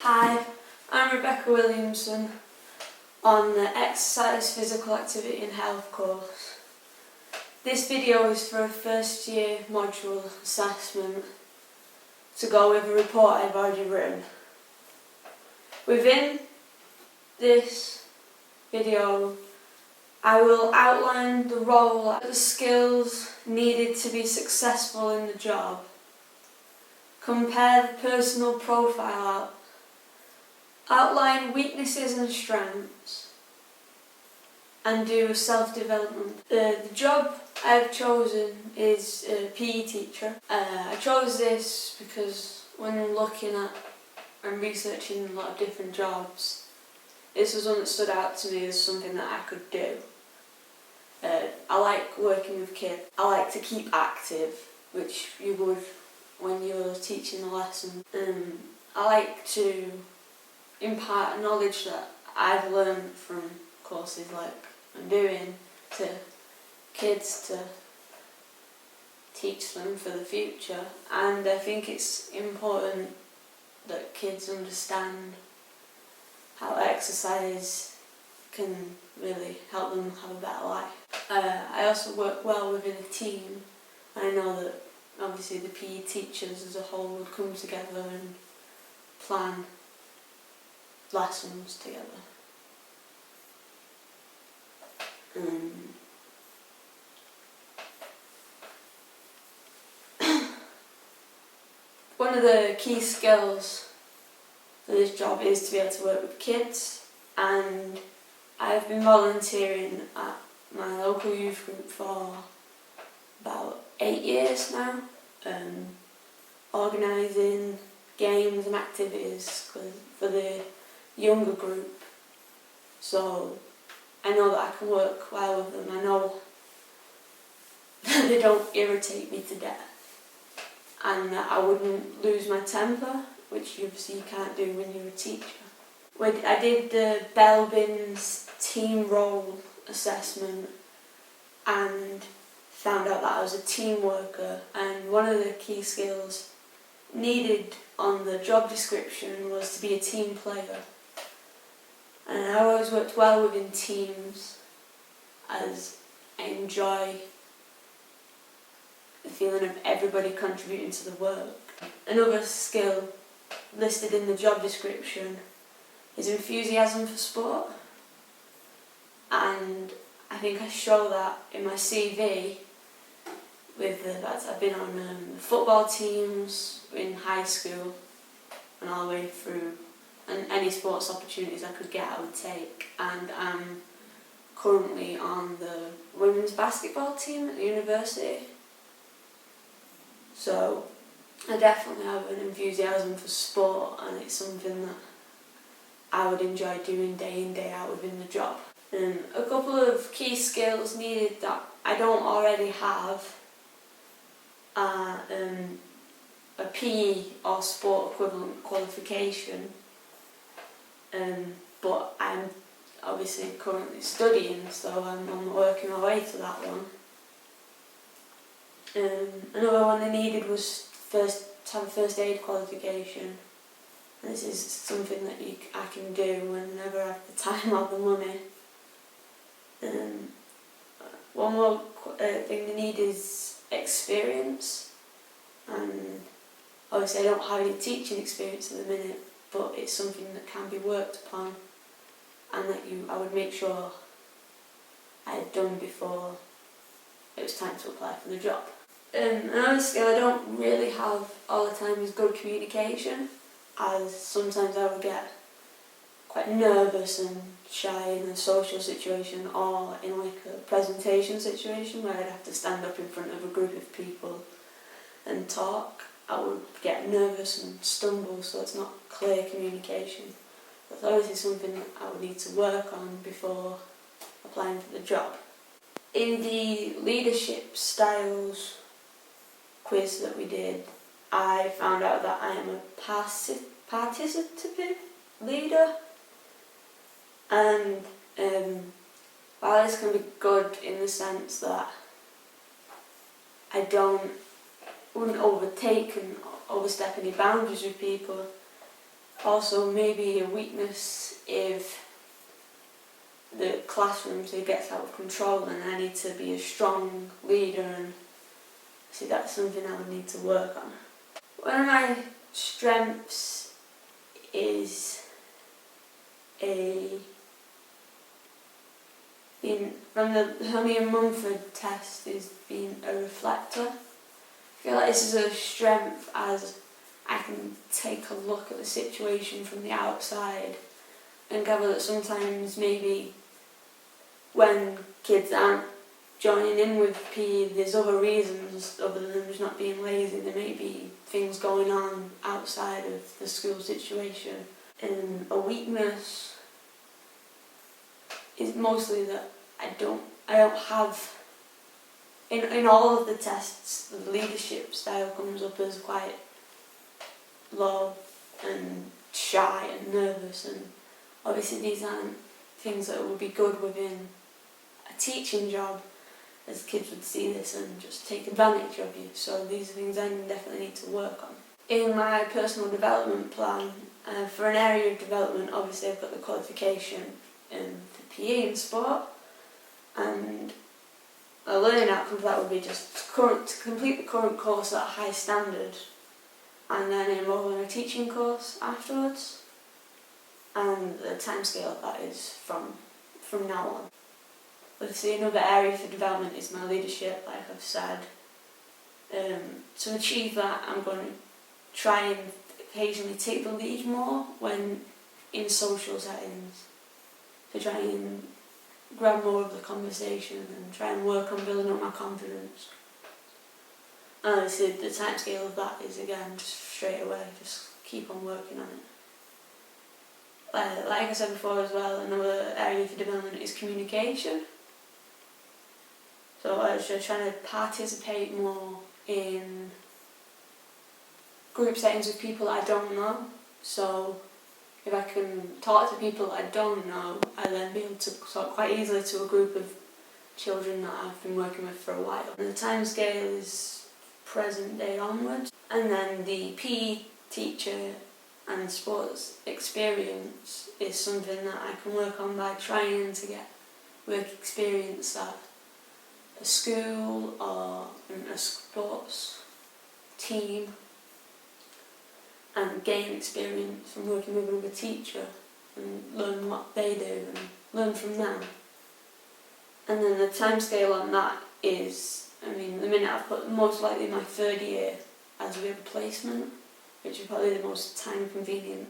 Hi, I'm Rebecca Williamson on the Exercise, Physical Activity and Health course. This video is for a first year module assessment to go with a report I've already written. Within this video I will outline the role, the skills needed to be successful in the job, compare the personal profile, outline weaknesses and strengths, and do self-development. The job I've chosen is a PE teacher. I chose this because when looking at and researching a lot of different jobs, this was one that stood out to me as something that I could do. I like working with kids. I like to keep active, which you would when you're teaching a lesson. I like to impart knowledge that I've learned from courses like I'm doing to kids to teach them for the future, and I think it's important that kids understand how exercise can really help them have a better life. I also work well within a team, and I know that obviously the PE teachers as a whole would come together and plan lessons together. One of the key skills for this job is to be able to work with kids, and I've been volunteering at my local youth group for about 8 years now, organising games and activities for the younger group, so I know that I can work well with them. I know that they don't irritate me to death, and that I wouldn't lose my temper, which obviously you can't do when you're a teacher. I did the Belbin's team role assessment and found out that I was a team worker, and one of the key skills needed on the job description was to be a team player. And I always worked well within teams, as I enjoy the feeling of everybody contributing to the work. Another skill listed in the job description is enthusiasm for sport, and I think I show that in my CV with the fact I've been on football teams in high school and all the way through, and any sports opportunities I could get I would take, and I'm currently on the women's basketball team at the university. So I definitely have an enthusiasm for sport, and it's something that I would enjoy doing day in, day out within the job. A couple of key skills needed that I don't already have are a PE or sport equivalent qualification, but I'm obviously currently studying, so I'm working my way to that one. Another one I needed was to have a first aid qualification, and this is something that I can do whenever I have the time or the money. One more thing they need is experience, and obviously I don't have any teaching experience at the minute, but it's something that can be worked upon, and that I would make sure I had done before it was time to apply for the job. Another skill I don't really have all the time is good communication, as sometimes I would get quite nervous and shy in a social situation or in like a presentation situation where I'd have to stand up in front of a group of people and talk. I would get nervous and stumble, so it's not clear communication. That's obviously something that I would need to work on before applying for the job. In the leadership styles quiz that we did, I found out that I am a participative leader, and while this can be good in the sense that I wouldn't overtake and overstep any boundaries with people, Also maybe a weakness if the classroom gets out of control and I need to be a strong leader, and see, that's something I would need to work on. One of my strengths is from the Honey and Mumford test is being a reflector. I feel like this is a strength as I can take a look at the situation from the outside and gather that sometimes maybe when kids aren't joining in with PE, there's other reasons other than them just not being lazy. There may be things going on outside of the school situation. And a weakness is mostly that I don't have, in all of the tests, the leadership style comes up as quite low and shy and nervous, and obviously these aren't things that would be good within a teaching job, as kids would see this and just take advantage of you. So these are things I definitely need to work on. In my personal development plan, for an area of development, obviously I've got the qualification for PE and sport, and a learning outcome for that would be just to complete the current course at a high standard, and then enrol in a teaching course afterwards. And the timescale of that is from now on. Obviously, another area for development is my leadership, like I've said. To achieve that, I'm going to try and occasionally take the lead more when in social settings, to try and grab more of the conversation and try and work on building up my confidence. And obviously the timescale of that is, again, just straight away, just keep on working on it. Like I said before as well, another area for development is communication. So I was just trying to participate more in group settings with people I don't know. So if I can talk to people I don't know, I then be able to talk quite easily to a group of children that I've been working with for a while. And the timescale is present day onwards. And then the PE teacher and sports experience is something that I can work on by trying to get work experience at a school or in a sports team, and gain experience from working with another teacher and learn what they do and learn from them. And then the timescale on that is, the minute I've put most likely my third year as a replacement, which is probably the most time convenient